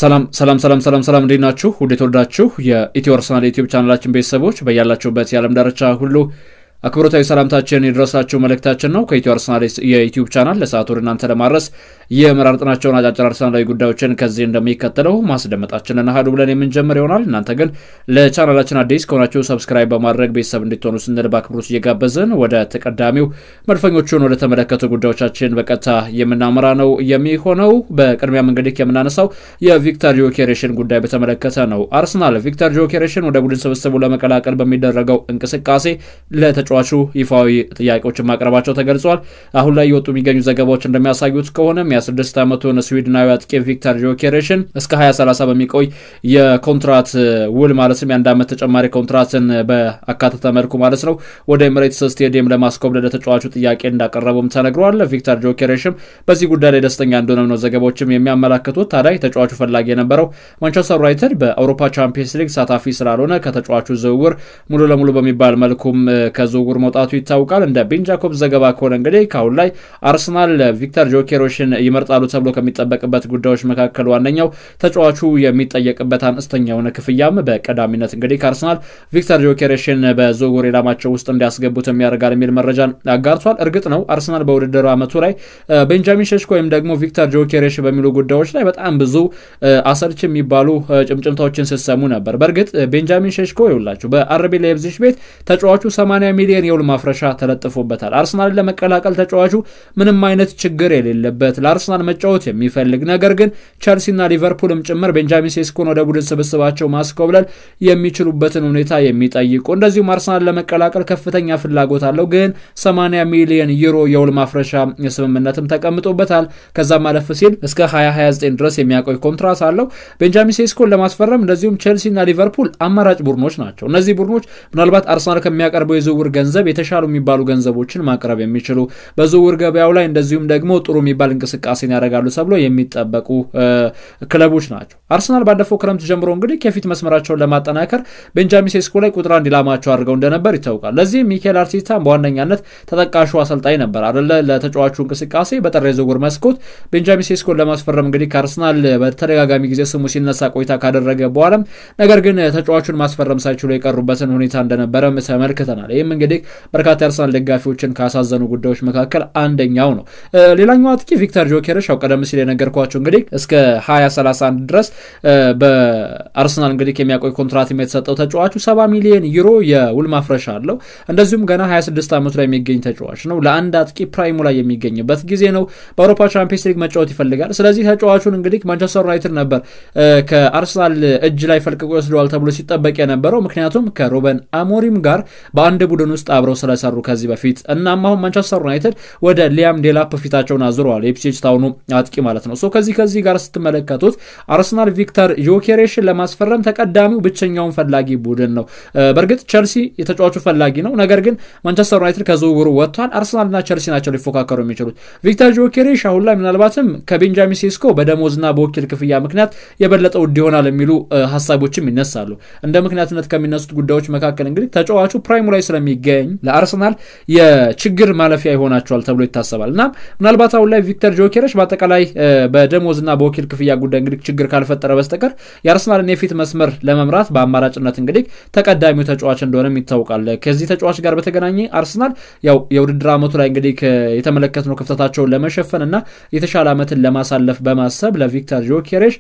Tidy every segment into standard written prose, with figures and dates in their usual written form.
ሰላም እንዴናችሁ ወደ ተወዳችሁ የኢትዮ አርሰናል ዩቲዩብ ቻናላችን ቤተሰቦች በያላችሁበት የዓለም ዳርቻ ሁሉ አክብሮታዊ ሰላምታችን ይድረሳችሁ መልእክታችን ነው ከኢትዮ አርሰናል የዩቲዩብ ቻናል ለሰዓቱ እናንተ ለማድረስ የመራርጥናቸውን አጫጭር አርሰናላዊ ጉዳዮችን ከዚህ እንደሚከተለው ማስደመጣችንን አሃዱ ብለን የምንጀምር ይሆናል። እናንተ ግን ለቻናላችን አዲስ ከሆናችሁ ሰብስክራይብ በማድረግ ቤተሰብ እንድትሆኑ ስንል በአክብሮት እየጋበዝን ወደ ተቀዳሚው መድፈኞቹን ወደ ተመለከቱ ጉዳዮቻችን በቀጥታ የምናመራ ነው የሚሆነው። በቅድሚያም እንግዲህ የምናነሳው የቪክተር ጆኬሬሽን ጉዳይ በተመለከተ ነው። አርሰናል ቪክተር ጆኬሬሽን ወደ ቡድን ስብስቡ ለመቀላቀል በሚደረገው እንቅስቃሴ ለተጫዋቹ ይፋዊ ጥያቄዎችን ማቅረባቸው ተገልጿል። አሁን ላይ የወጡ የሚገኙ ዘገባዎች እንደሚያሳዩት ከሆነ የ26 ዓመቱን ስዊድናዊ አጥቂ ቪክተር ጆኬሬሽን እስከ 2030 በሚቆይ የኮንትራት ውል ማለትም የአንድ ዓመት ተጨማሪ ኮንትራትን በአካተተ መልኩ ማለት ነው ወደ ኤሚሬትስ ስቴዲየም ለማስኮብለል ለተጫዋቹ ጥያቄ እንዳቀረበም ተነግሯል። ቪክተር ጆኬሬሽን በዚህ ጉዳይ ላይ ደስተኛ እንደሆነ ነው ዘገባዎችም የሚያመላክቱት። ታዲያ ተጫዋቹ ፈላጊ የነበረው ማንቸስተር ዩናይትድ በአውሮፓ ቻምፒየንስ ሊግ ሳታፊ ስላልሆነ ከተጫዋቹ ዝውውር ሙሉ ለሙሉ በሚባል መልኩም ከዝውውር መውጣቱ ይታወቃል። እንደ ቤን ጃኮብ ዘገባ ከሆነ እንግዲህ ካሁን ላይ አርሰናል ቪክተር ጆኬሬሽን ይመርጣሉ ተብሎ ከሚጠበቅበት ጉዳዮች መካከል ዋነኛው ተጫዋቹ የሚጠየቅበት አነስተኛ የሆነ ክፍያም በቀዳሚነት እንግዲህ ከአርሰናል ቪክተር ጆኬሬሽን በዝውውር ኢላማቸው ውስጥ እንዲያስገቡት የሚያደርጋል የሚል መረጃን አጋርቷል። እርግጥ ነው አርሰናል በውድድር ዓመቱ ላይ ቤንጃሚን ሼሽኮ ወይም ደግሞ ቪክተር ጆኬሬሽ በሚሉ ጉዳዮች ላይ በጣም ብዙ አሰልች የሚባሉ ጭምጭምታዎችን ሲሰሙ ነበር። በእርግጥ ቤንጃሚን ሼሽኮ ይውላችሁ በአርቢ ላይፕዚግ ቤት ተጫዋቹ 80 ሚሊዮን የውል ማፍረሻ ተለጥፎበታል። አርሰናልን ለመቀላቀል ተጫዋቹ ምንም አይነት ችግር የሌለበት ለአርሰናል መጫወት የሚፈልግ ነገር ግን ቸልሲና ሊቨርፑልም ጭምር ቤንጃሚን ሼሽኮን ወደ ቡድን ስብስባቸው ማስኮብለል የሚችሉበትን ሁኔታ የሚጠይቁ እንደዚሁም አርሰናል ለመቀላቀል ከፍተኛ ፍላጎት አለው ግን 80 ሚሊዮን ዩሮ የውል ማፍረሻ ስምምነትም ተቀምጦበታል። ከዛም ማለፍ ሲል እስከ 2029 ድረስ የሚያቆይ ኮንትራት አለው። ቤንጃሚን ሼሽኮን ለማስፈረም እንደዚሁም ቸልሲና ሊቨርፑል አማራጭ ቡድኖች ናቸው። እነዚህ ቡድኖች ምናልባት አርሰናል ከሚያቀርበው የዝውውር ገንዘብ የተሻሉ የሚባሉ ገንዘቦችን ማቅረብ የሚችሉ በዝውውር ገበያው ላይ እንደዚሁም ደግሞ ጥሩ የሚባል እንቅስቃሴን ያደርጋሉ ተብሎ የሚጠበቁ ክለቦች ናቸው። አርሰናል ባለፈው ክረምት ጀምሮ እንግዲህ ከፊት መስመራቸውን ለማጠናከር ቤንጃሚን ሼሽኮ ላይ ቁጥር 1 ኢላማቸው አድርገው እንደነበር ይታወቃል። ለዚህም ሚኬል አርቴታ በዋነኛነት ተጠቃሹ አሰልጣኝ ነበር አይደለ? ለተጫዋቹ እንቅስቃሴ በጥር የዝውውር መስኮት ቤንጃሚን ሼሽኮን ለማስፈረም እንግዲህ ከአርሰናል በተደጋጋሚ ጊዜ ስሙ ሲነሳ ቆይታ ካደረገ በኋላ ነገር ግን ተጫዋቹን ማስፈረም ሳይችሉ የቀሩበትን ሁኔታ እንደነበረ ተመልክተናል። ይህም እንግዲህ በርካታ የአርሰናል ደጋፊዎችን ካሳዘኑ ጉዳዮች መካከል አንደኛው ነው። ሌላኛው አጥቂ ቪክተር ጆኬሬሽ ቀደም ሲል የነገርኳቸው እንግዲህ እስከ 2031 ድረስ በአርሰናል እንግዲህ የሚያቆይ ኮንትራት የተሰጠው ተጫዋቹ 70 ሚሊዮን ዩሮ የውል ማፍረሻ አለው። እንደዚሁም ገና 26 ዓመቱ ላይ የሚገኝ ተጫዋች ነው። ለአንድ አጥቂ ፕራይሙ ላይ የሚገኝበት ጊዜ ነው። በአውሮፓ ቻምፒየንስ ሊግ መጫወት ይፈልጋል። ስለዚህ ተጫዋቹን እንግዲህ ማንቸስተር ዩናይትድ ነበር ከአርሰናል እጅ ላይ ፈልቅቆ ይወስደዋል ተብሎ ሲጠበቅ የነበረው ምክንያቱም ከሩበን አሞሪም ጋር በአንድ ቡድን ውስጥ አብረው ስለሰሩ ከዚህ በፊት እናም አሁን ማንቸስተር ዩናይትድ ወደ ሊያም ዴላፕ ፊታቸውን አዙረዋል። ኢፕስዊች ታውኑ አጥቂ ማለት ነው። ከዚህ ጋር ስትመለከቱት አርሰናል ቪክተር ጆኬሬሽን ለማስፈረም ተቀዳሚው ብቸኛውን ፈላጊ ቡድን ነው። በእርግጥ ቸልሲ የተጫዋቹ ፈላጊ ነው። ነገር ግን ማንቸስተር ዩናይትድ ከዝውውሩ ወጥቷል። አርሰናልና ቸልሲ ናቸው ሊፎካከሩ የሚችሉት። ቪክተር ጆኬሬሽ አሁን ላይ ምናልባትም ከቤንጃሚን ሼሽኮ በደሞዝና በወኪል ክፍያ ምክንያት የበለጠ ውድ ይሆናል የሚሉ ሀሳቦችም ይነሳሉ። እንደ ምክንያትነት ከሚነሱት ጉዳዮች መካከል እንግዲህ ተጫዋቹ ፕራይሙ ላይ ስለሚገኝ ለአርሰናል የችግር ማለፊያ ይሆናቸዋል ተብሎ ይታሰባል። እና ምናልባት አሁን ላይ ቪክተር ጆኬሬሽ በአጠቃላይ በደሞዝና በወኪል ክፍያ ጉዳይ እንግዲህ ችግር ካልፈጠረ በስተቀር የአርሰናልን የፊት መስመር ለመምራት በአማራጭነት እንግዲህ ተቀዳሚው ተጫዋች እንደሆነም ይታወቃል። ከዚህ ተጫዋች ጋር በተገናኘ አርሰናል ያው የውድድር ዓመቱ ላይ እንግዲህ የተመለከትነው ክፍተታቸውን ለመሸፈን እና የተሻለ ዓመትን ለማሳለፍ በማሰብ ለቪክተር ጆኬሬሽ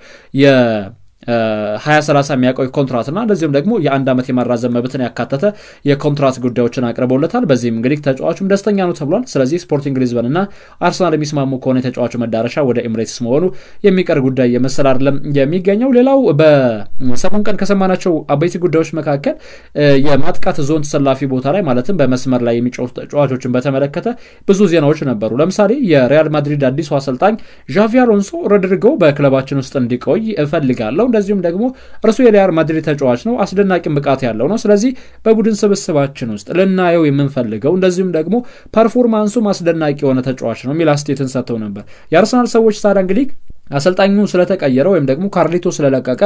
2030 የሚያቆይ ኮንትራትና እንደዚሁም ደግሞ የአንድ ዓመት የማራዘም መብትን ያካተተ የኮንትራት ጉዳዮችን አቅርበውለታል። በዚህም እንግዲህ ተጫዋቹም ደስተኛ ነው ተብሏል። ስለዚህ ስፖርቲንግ ሊዝበን እና አርሰናል የሚስማሙ ከሆነ የተጫዋቹ መዳረሻ ወደ ኤሚሬትስ መሆኑ የሚቀር ጉዳይ የመሰል አይደለም የሚገኘው። ሌላው በሰሞን ቀን ከሰማናቸው አበይት ጉዳዮች መካከል የማጥቃት ዞን ተሰላፊ ቦታ ላይ ማለትም በመስመር ላይ የሚጫወቱ ተጫዋቾችን በተመለከተ ብዙ ዜናዎች ነበሩ። ለምሳሌ የሪያል ማድሪድ አዲሱ አሰልጣኝ ዣቪ አሎንሶ ሮድሪጎ በክለባችን ውስጥ እንዲቆይ እፈልጋለሁ እንደዚሁም ደግሞ እርሱ የሪያል ማድሪድ ተጫዋች ነው፣ አስደናቂ ብቃት ያለው ነው። ስለዚህ በቡድን ስብስባችን ውስጥ ልናየው የምንፈልገው እንደዚሁም ደግሞ ፐርፎርማንሱ አስደናቂ የሆነ ተጫዋች ነው የሚል አስተያየትን ሰጥተው ነበር። የአርሰናል ሰዎች ታዲያ እንግዲህ አሰልጣኙ ስለተቀየረ ወይም ደግሞ ካርሊቶ ስለለቀቀ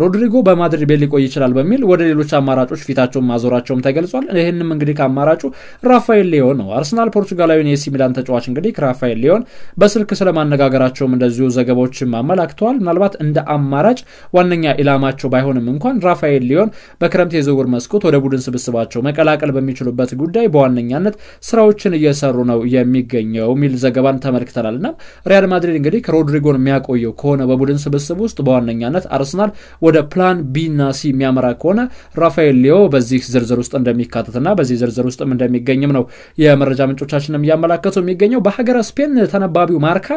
ሮድሪጎ በማድሪድ ቤት ሊቆይ ይችላል በሚል ወደ ሌሎች አማራጮች ፊታቸውን ማዞራቸውም ተገልጿል። ይሄንንም እንግዲህ ከአማራጩ ራፋኤል ሊዮን ነው። አርሰናል ፖርቹጋላዊውን የኤሲ ሚላን ተጫዋች እንግዲህ ራፋኤል ሊዮን በስልክ ስለማነጋገራቸውም እንደዚሁ ዘገባዎችም አመላክተዋል። ምናልባት እንደ አማራጭ ዋነኛ ኢላማቸው ባይሆንም እንኳን ራፋኤል ሊዮን በክረምት የዝውውር መስኮት ወደ ቡድን ስብስባቸው መቀላቀል በሚችሉበት ጉዳይ በዋነኛነት ስራዎችን እየሰሩ ነው የሚገኘው ሚል ዘገባን ተመልክተናልና ሪያል ማድሪድ እንግዲህ ከሮድሪጎ የሚያቆየው ከሆነ በቡድን ስብስብ ውስጥ በዋነኛነት አርሰናል ወደ ፕላን ቢ እና ሲ የሚያመራ ከሆነ ራፋኤል ሊዮ በዚህ ዝርዝር ውስጥ እንደሚካተትና በዚህ ዝርዝር ውስጥም እንደሚገኝም ነው የመረጃ ምንጮቻችንም እያመላከቱ የሚገኘው። በሀገረ ስፔን ተነባቢው ማርካ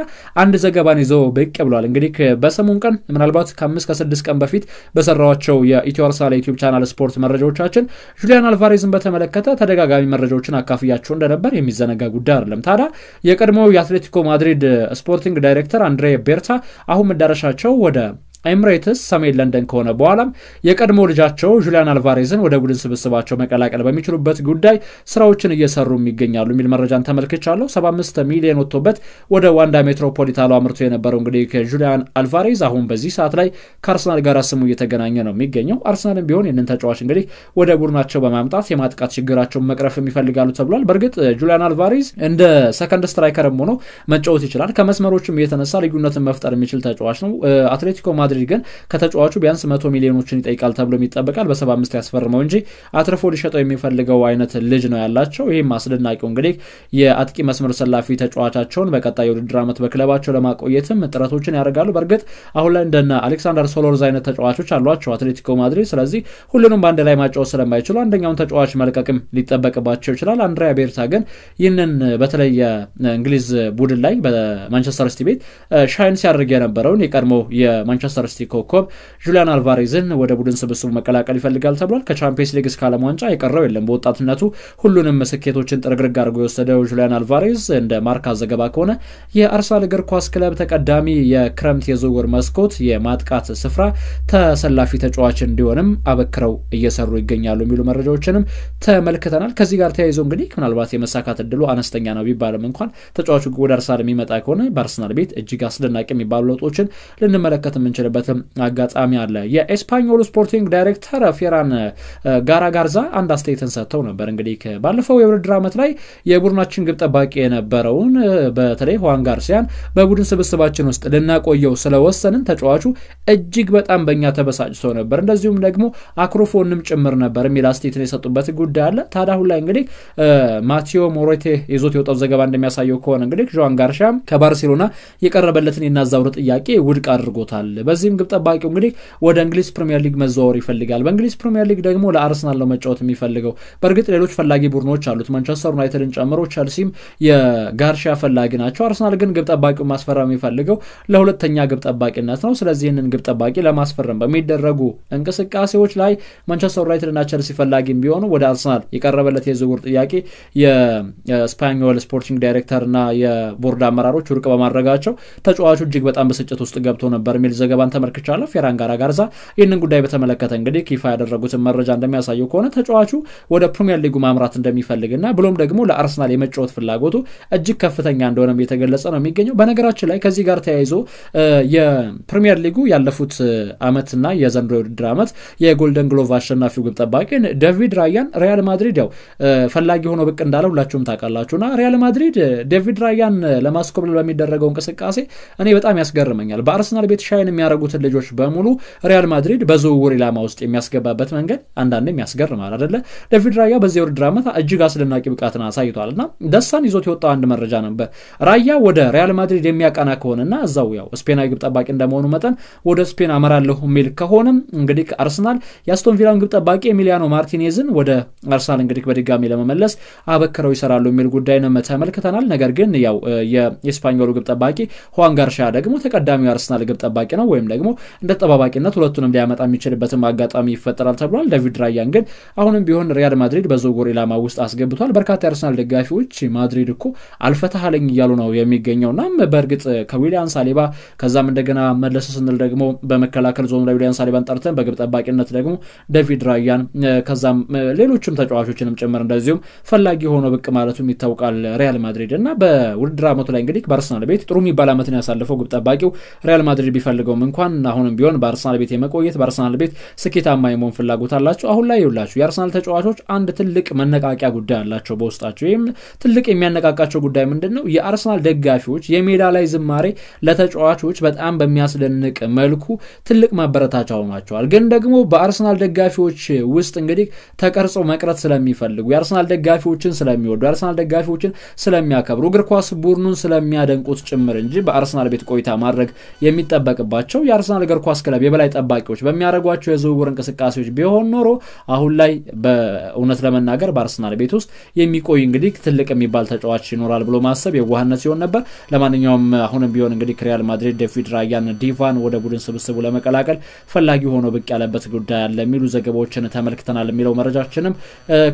አንድ ዘገባን ይዞ ብቅ ብሏል። እንግዲህ በሰሞኑ ቀን ምናልባት ከ5 ከ6 ቀን በፊት በሰራዋቸው የኢትዮ አርሰናል ዩቲዩብ ቻናል ስፖርት መረጃዎቻችን ጁሊያን አልቫሬዝን በተመለከተ ተደጋጋሚ መረጃዎችን አካፍያቸው እንደነበር የሚዘነጋ ጉዳይ አይደለም። ታዲያ የቀድሞው የአትሌቲኮ ማድሪድ ስፖርቲንግ ዳይሬክተር አንድሬ ቤርታ አሁን መዳረሻቸው ወደ ኤምሬትስ ሰሜን ለንደን ከሆነ በኋላም የቀድሞ ልጃቸው ጁሊያን አልቫሬዝን ወደ ቡድን ስብስባቸው መቀላቀል በሚችሉበት ጉዳይ ስራዎችን እየሰሩ ይገኛሉ የሚል መረጃን ተመልክቻለሁ። 75 ሚሊዮን ወጥቶበት ወደ ዋንዳ ሜትሮፖሊታኖ አምርቶ የነበረው እንግዲህ ጁሊያን አልቫሬዝ አሁን በዚህ ሰዓት ላይ ከአርሰናል ጋር ስሙ እየተገናኘ ነው የሚገኘው። አርሰናልም ቢሆን ይህንን ተጫዋች እንግዲህ ወደ ቡድናቸው በማምጣት የማጥቃት ችግራቸውን መቅረፍ የሚፈልጋሉ ተብሏል። በእርግጥ ጁሊያን አልቫሬዝ እንደ ሰከንድ ስትራይከርም ሆኖ መጫወት ይችላል። ከመስመሮችም የተነሳ ልዩነትን መፍጠር የሚችል ተጫዋች ነው። አትሌቲኮ ማድሪድ ግን ከተጫዋቹ ቢያንስ 100 ሚሊዮኖችን ይጠይቃል ተብሎ ይጠበቃል። በ75 ያስፈርመው እንጂ አትርፎ ሊሸጠው የሚፈልገው አይነት ልጅ ነው ያላቸው። ይሄም አስደናቂው እንግዲህ የአጥቂ መስመር ሰላፊ ተጫዋቻቸውን በቀጣይ ውድድር ዓመት በክለባቸው ለማቆየትም ጥረቶችን ያደርጋሉ። በእርግጥ አሁን ላይ እንደነ አሌክሳንደር ሶሎርዝ አይነት ተጫዋቾች አሏቸው አትሌቲኮ ማድሪድ። ስለዚህ ሁሉንም በአንድ ላይ ማጫወት ስለማይችሉ አንደኛውን ተጫዋች መልቀቅም ሊጠበቅባቸው ይችላል። አንድሪያ ቤርታ ግን ይህንን በተለይ የእንግሊዝ ቡድን ላይ በማንቸስተር ሲቲ ቤት ሻይን ሲያደርግ የነበረውን የቀድሞ የማንቸስተር ሲቲ ኮከብ ጁሊያን አልቫሬዝን ወደ ቡድን ስብስቡ መቀላቀል ይፈልጋል ተብሏል። ከቻምፒየንስ ሊግ እስከ ዓለም ዋንጫ የቀረው የለም። በወጣትነቱ ሁሉንም ስኬቶችን ጥርግርግ አድርጎ የወሰደው ጁሊያን አልቫሬዝ እንደ ማርካ ዘገባ ከሆነ የአርሰናል እግር ኳስ ክለብ ተቀዳሚ የክረምት የዝውውር መስኮት የማጥቃት ስፍራ ተሰላፊ ተጫዋች እንዲሆንም አበክረው እየሰሩ ይገኛሉ የሚሉ መረጃዎችንም ተመልክተናል። ከዚህ ጋር ተያይዞ እንግዲህ ምናልባት የመሳካት እድሉ አነስተኛ ነው ቢባልም እንኳን ተጫዋቹ ወደ አርሰናል የሚመጣ ከሆነ በአርሰናል ቤት እጅግ አስደናቂ የሚባሉ ለውጦችን ልንመለከት የምንችልበት አጋጣሚ አለ። የኤስፓኞሉ ስፖርቲንግ ዳይሬክተር ፌራን ጋራጋርዛ አንድ አስተያየትን ሰጥተው ነበር። እንግዲህ ባለፈው የውድድር ዓመት ላይ የቡድናችን ግብ ጠባቂ የነበረውን በተለይ ሁዋን ጋርሲያን በቡድን ስብስባችን ውስጥ ልናቆየው ስለወሰንን ተጫዋቹ እጅግ በጣም በእኛ ተበሳጭቶ ነበር፣ እንደዚሁም ደግሞ አክሮፎንም ጭምር ነበር የሚል አስተያየትን የሰጡበት ጉዳይ አለ። ታዲያ አሁን ላይ እንግዲህ ማቴዎ ሞሬቴ ይዞት የወጣው ዘገባ እንደሚያሳየው ከሆነ እንግዲህ ሁዋን ጋርሲያ ከባርሴሎና የቀረበለትን የናዛውር ጥያቄ ውድቅ አድርጎታል። በዚህም ግብ ጠባቂው እንግዲህ ወደ እንግሊዝ ፕሪሚየር ሊግ መዘዋወር ይፈልጋል። በእንግሊዝ ፕሪሚየር ሊግ ደግሞ ለአርሰናል ነው መጫወት የሚፈልገው። በእርግጥ ሌሎች ፈላጊ ቡድኖች አሉት፣ ማንቸስተር ዩናይትድን ጨምሮ ቸልሲም የጋርሺያ ፈላጊ ናቸው። አርሰናል ግን ግብ ጠባቂው ማስፈረም የሚፈልገው ለሁለተኛ ግብ ጠባቂነት ነው። ስለዚህ ይህንን ግብ ጠባቂ ለማስፈረም በሚደረጉ እንቅስቃሴዎች ላይ ማንቸስተር ዩናይትድ እና ቸልሲ ፈላጊም ቢሆኑ ወደ አርሰናል የቀረበለት የዝውውር ጥያቄ የስፓኞል ስፖርቲንግ ዳይሬክተር እና የቦርድ አመራሮች ውድቅ በማድረጋቸው ተጫዋቹ እጅግ በጣም በስጭት ውስጥ ገብቶ ነበር የሚል ዘገባን ተመልክቻለሁ። ፌራን ጋራጋርዛ ይህንን ጉዳይ በተመለከተ እንግዲህ ይፋ ያደረጉትን መረጃ እንደሚያሳየው ከሆነ ተጫዋቹ ወደ ፕሪሚየር ሊጉ ማምራት እንደሚፈልግና ብሎም ደግሞ ለአርሰናል የመጫወት ፍላጎቱ እጅግ ከፍተኛ እንደሆነም የተገለጸ ነው የሚገኘው። በነገራችን ላይ ከዚህ ጋር ተያይዞ የፕሪሚየር ሊጉ ያለፉት ዓመትና የዘንድሮ የውድድር ዓመት የጎልደን ግሎቭ አሸናፊው ግብ ጠባቂ ዴቪድ ራያን ሪያል ማድሪድ ያው ፈላጊ ሆኖ ብቅ እንዳለ ሁላችሁም ታውቃላችሁና ሪያል ማድሪድ ዴቪድ ራያን ለማስኮብለል በሚደረገው እንቅስቃሴ እኔ በጣም ያስገርመኛል። በአርሰናል ቤት ሻይን የሚያደርጉትን ልጆች በሙሉ ሪያል ማድሪድ በዝውውር ኢላማ ውስጥ የሚያስገባበት መንገድ አንዳንዴም ያስገርማል አይደለ? ዴቪድ ራያ በዚህ ውድድር ዓመት እጅግ አስደናቂ ብቃትን አሳይቷልና ደሳን ይዞት የወጣው አንድ መረጃ ነበር። ራያ ወደ ሪያል ማድሪድ የሚያቀና ከሆነና እዛው ያው ስፔናዊ ግብ ጠባቂ እንደመሆኑ መጠን ወደ ስፔን አመራለሁ የሚል ከሆነም እንግዲህ አርሰናል የአስቶን ቪላን ግብ ጠባቂ ኤሚሊያኖ ማርቲኔዝን ወደ አርሰናል እንግዲህ በድጋሚ ለመመለስ አበክረው ይሰራሉ የሚል ጉዳይንም ተመልክተናል። ነገር ግን ያው የስፓኞሉ ግብ ጠባቂ ሁዋን ጋርሺያ ደግሞ ተቀዳሚው አርሰናል ግብ ጠባቂ ነው ወይም ደግሞ እንደ ተጠባባቂነት ሁለቱንም ሊያመጣ የሚችልበትም አጋጣሚ ይፈጠራል ተብሏል። ዴቪድ ራያን ግን አሁንም ቢሆን ሪያል ማድሪድ በዝውውር ኢላማ ውስጥ አስገብቷል። በርካታ የአርሰናል ደጋፊዎች ማድሪድ እኮ አልፈታሃለኝ እያሉ ነው የሚገኘውና በእርግጥ ከዊሊያን ሳሊባ ከዛም እንደገና መለስ ስንል ደግሞ በመከላከል ዞኑ ላይ ዊሊያን ሳሊባን ጠርተን በግብ ጠባቂነት ደግሞ ዴቪድ ራያን ከዛም ሌሎችም ተጫዋቾችንም ጭምር እንደዚሁም ፈላጊ ሆኖ ብቅ ማለቱም ይታወቃል ሪያል ማድሪድ እና በውድድር ዓመቱ ላይ እንግዲህ በአርሰናል ቤት ጥሩ የሚባል ዓመትን ያሳለፈው ግብ ጠባቂው ሪያል ማድሪድ ቢፈልገውም እንኳን አሁንም ቢሆን በአርሰናል ቤት የመቆየት በአርሰናል ቤት ስኬታማ የመሆን ፍላጎት አላቸው። አሁን ላይ ይውላችሁ የአርሰናል ተጫዋቾች አንድ ትልቅ መነቃቂያ ጉዳይ አላቸው በውስጣቸው። ይህም ትልቅ የሚያነቃቃቸው ጉዳይ ምንድነው? የአርሰናል ደጋፊዎች የሜዳ ላይ ዝማሬ ለተጫዋቾች በጣም በሚያስደንቅ መልኩ ትልቅ ማበረታቻ ሆኗቸዋል። ግን ደግሞ በአርሰናል ደጋፊዎች ውስጥ እንግዲህ ተቀርጸው መቅረት ስለሚፈልጉ የአርሰናል ደጋፊዎችን ስለሚወዱ የአርሰናል ደጋፊዎችን ስለሚያከብሩ እግር ኳስ ቡድኑን ስለሚያደንቁት ጭምር እንጂ በአርሰናል ቤት ቆይታ ማድረግ የሚጠበቅባቸው የአርሰናል እግር ኳስ ክለብ የበላይ ጠባቂዎች በሚያደርጓቸው የዝውውር እንቅስቃሴዎች ቢሆን ኖሮ አሁን ላይ በእውነት ለመናገር በአርሰናል ቤት ውስጥ የሚቆይ እንግዲህ ትልቅ የሚባል ተጫዋች ይኖራል ብሎ ማሰብ የዋህነት ሲሆን ነበር። ለማንኛውም አሁንም ቢሆን እንግዲህ ሪያል ማድሪድ ዴቪድ ራያን ዲቫን ወደ ቡድን ስብስቡ ለመቀላቀል ፈላጊ ሆኖ ብቅ ያለበት ጉዳይ አለ የሚሉ ዘገባዎችን ተመልክተናል የሚለው መረጃችንም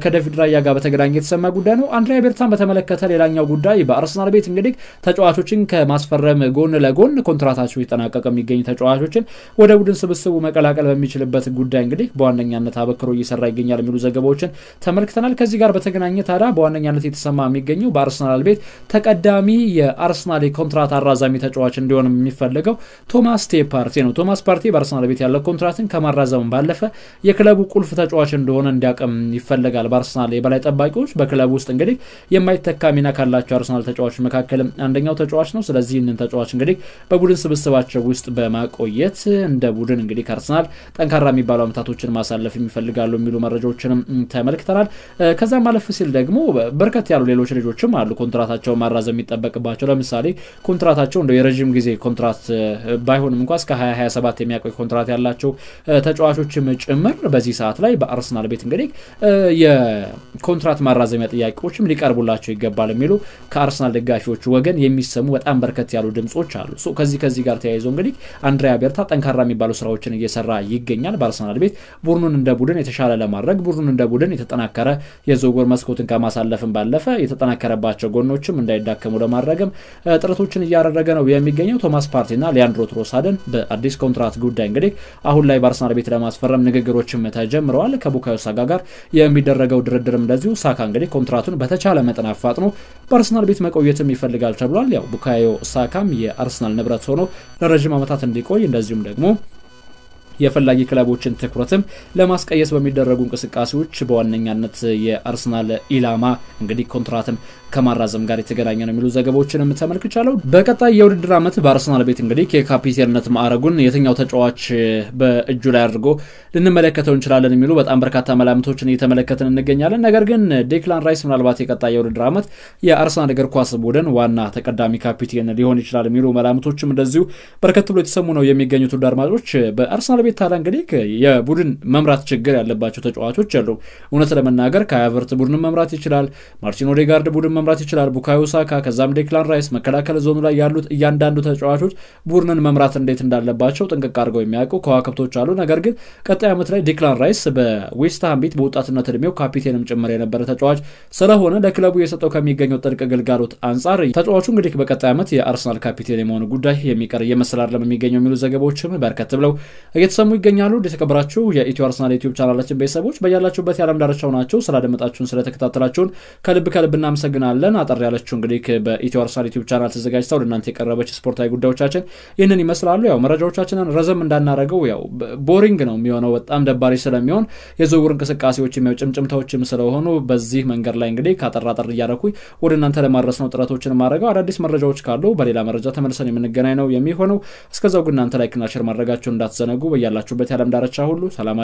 ከዴቪድ ራያ ጋር በተገናኘ የተሰማ ጉዳይ ነው። አንድሪያ ቤርታን በተመለከተ ሌላኛው ጉዳይ በአርሰናል ቤት እንግዲህ ተጫዋቾችን ከማስፈረም ጎን ለጎን ኮንትራታቸው የተጠናቀቀ የሚገኙ ተጫዋቾችን ወደ ቡድን ስብስቡ መቀላቀል በሚችልበት ጉዳይ እንግዲህ በዋነኛነት አበክሮ እየሰራ ይገኛል የሚሉ ዘገባዎችን ተመልክተናል። ከዚህ ጋር በተገናኘ ታዲያ በዋነኛነት የተሰማ የሚገኘው በአርሰናል ቤት ተቀዳሚ የአርሰናል ኮንትራት አራዛሚ ተጫዋች እንዲሆን የሚፈልገው ቶማስ ፓርቴ ነው። ቶማስ ፓርቴ በአርሰናል ቤት ያለው ኮንትራትን ከማራዘም ባለፈ የክለቡ ቁልፍ ተጫዋች እንደሆነ እንዲያቀም ይፈልጋል። በአርሰናል የበላይ ጠባቂዎች በክለቡ ውስጥ እንግዲህ የማይተካ ሚና ካላቸው አርሰናል ተጫዋቾች መካከል አንደኛው ተጫዋች ነው። ስለዚህ ይህንን ተጫዋች እንግዲህ በቡድን ስብስባቸው ውስጥ በማቆየት እንደ ቡድን እንግዲህ አርሰናል ጠንካራ የሚባሉ አመታቶችን ማሳለፍ የሚፈልጋሉ የሚሉ መረጃዎችንም ተመልክተናል። ከዛ ማለፍ ሲል ደግሞ በርከት ያሉ ሌሎች ልጆችም አሉ ኮንትራታቸውን ማራዘም የሚጠበቅባቸው። ለምሳሌ ኮንትራታቸው እንደው የረጅም ጊዜ ኮንትራት ባይሆንም እንኳን እስከ 2027 የሚያቆይ ኮንትራት ያላቸው ተጫዋቾችም ጭምር በዚህ ሰዓት ላይ በአርሰናል ቤት እንግዲህ የኮንትራት ማራዘሚያ ጥያቄዎችም ሊቀርቡላቸው ይገባል የሚሉ ከአርሰናል ደጋፊዎች ወገን የሚሰሙ በጣም በርከት ያሉ ድምጾች አሉ። ከዚህ ጋር ተያይዞ እንግዲህ አንድሪያ ቤርታ ጠንካራ የሚባሉ ስራዎችን እየሰራ ይገኛል። በአርሰናል ቤት ቡድኑን እንደ ቡድን የተሻለ ለማድረግ ቡድኑን እንደ ቡድን የተጠናከረ የዝውውር መስኮትን ከማሳለፍም ባለፈ የተጠናከረባቸው ጎኖችም እንዳይዳከሙ ለማድረግም ጥረቶችን እያደረገ ነው የሚገኘው። ቶማስ ፓርቲና ሊያንድሮ ትሮሳርድን በአዲስ ኮንትራት ጉዳይ እንግዲህ አሁን ላይ በአርሰናል ቤት ለማስፈረም ንግግሮችም ተጀምረዋል። ከቡካዮ ሳካ ጋር የሚደረገው ድርድርም እንደዚሁ ሳካ እንግዲህ ኮንትራቱን በተቻለ መጠን አፋጥኖ በአርሰናል ቤት መቆየትም ይፈልጋል ተብሏል። ያው ቡካዮ ሳካም የአርሰናል ንብረት ሆኖ ለረጅም ዓመታት እንዲቆይ እንደዚሁም ደግሞ የፈላጊ ክለቦችን ትኩረትም ለማስቀየስ በሚደረጉ እንቅስቃሴዎች በዋነኛነት የአርሰናል ኢላማ እንግዲህ ኮንትራትን ከማራዘም ጋር የተገናኘ ነው የሚሉ ዘገባዎችንም ተመልክቻለሁ። በቀጣይ የውድድር ዓመት በአርሰናል ቤት እንግዲህ የካፒቴንነት ማዕረጉን የትኛው ተጫዋች በእጁ ላይ አድርጎ ልንመለከተው እንችላለን የሚሉ በጣም በርካታ መላምቶችን እየተመለከትን እንገኛለን። ነገር ግን ዴክላን ራይስ ምናልባት የቀጣይ የውድድር ዓመት የአርሰናል እግር ኳስ ቡድን ዋና ተቀዳሚ ካፒቴን ሊሆን ይችላል የሚሉ መላምቶችም እንደዚሁ በርከት ብሎ የተሰሙ ነው የሚገኙት። ውድ አድማጮች በአርሰናል ቤት ታዲያ እንግዲህ የቡድን መምራት ችግር ያለባቸው ተጫዋቾች አሉ። እውነት ለመናገር ካያቨርት ቡድን መምራት ይችላል፣ ማርቲን ኦዴጋርድ ቡድን መምራት ይችላል፣ ቡካዮ ሳካ ከዛም ዴክላን ራይስ መከላከል ዞኑ ላይ ያሉት እያንዳንዱ ተጫዋቾች ቡድንን መምራት እንዴት እንዳለባቸው ጥንቅቅ አድርገው የሚያውቁ ከዋክብቶች አሉ። ነገር ግን ቀጣይ ዓመት ላይ ዴክላን ራይስ በዌስትሃም ቤት በወጣትነት እድሜው ካፒቴንም ጭምር የነበረ ተጫዋች ስለሆነ ለክለቡ የሰጠው ከሚገኘው ጥልቅ ግልጋሎት አንጻር ተጫዋቹ እንግዲህ በቀጣይ ዓመት የአርሰናል ካፒቴን የመሆኑ ጉዳይ የሚቀር እየመሰላል ለሚገኘው የሚሉ ዘገባዎችም በርከት ብለው እየተሰሙ ይገኛሉ። የተከበራችሁ የኢትዮ አርሰናል ዩቲዩብ ቻናላችን ቤተሰቦች በያላችሁበት የዓለም ዳርቻው ናችሁ ስላደመጣችሁን ስለተከታተላችሁን ከልብ እናመሰግናለን። አጠር ያለችው እንግዲህ በኢትዮ አርሰናል ዩቲዩብ ቻናል ተዘጋጅተው ለእናንተ የቀረበች ስፖርታዊ ጉዳዮቻችን ይህንን ይመስላሉ። ያው መረጃዎቻችንን ረዘም እንዳናረገው ያው ቦሪንግ ነው የሚሆነው በጣም ደባሪ ስለሚሆን የዝውውር እንቅስቃሴዎች ጭምጭምታዎችም ስለሆኑ በዚህ መንገድ ላይ እንግዲህ ካጠራጠር እያደረኩኝ ወደ እናንተ ለማድረስ ነው ጥረቶችን ማድረገው። አዳዲስ መረጃዎች ካሉ በሌላ መረጃ ተመልሰን የምንገናኝ ነው የሚሆነው። እስከዛው ግን እናንተ ላይክና ሼር ማድረጋችሁን እንዳትዘነጉ። በያላችሁበት የዓለም ዳርቻ ሁሉ ሰላም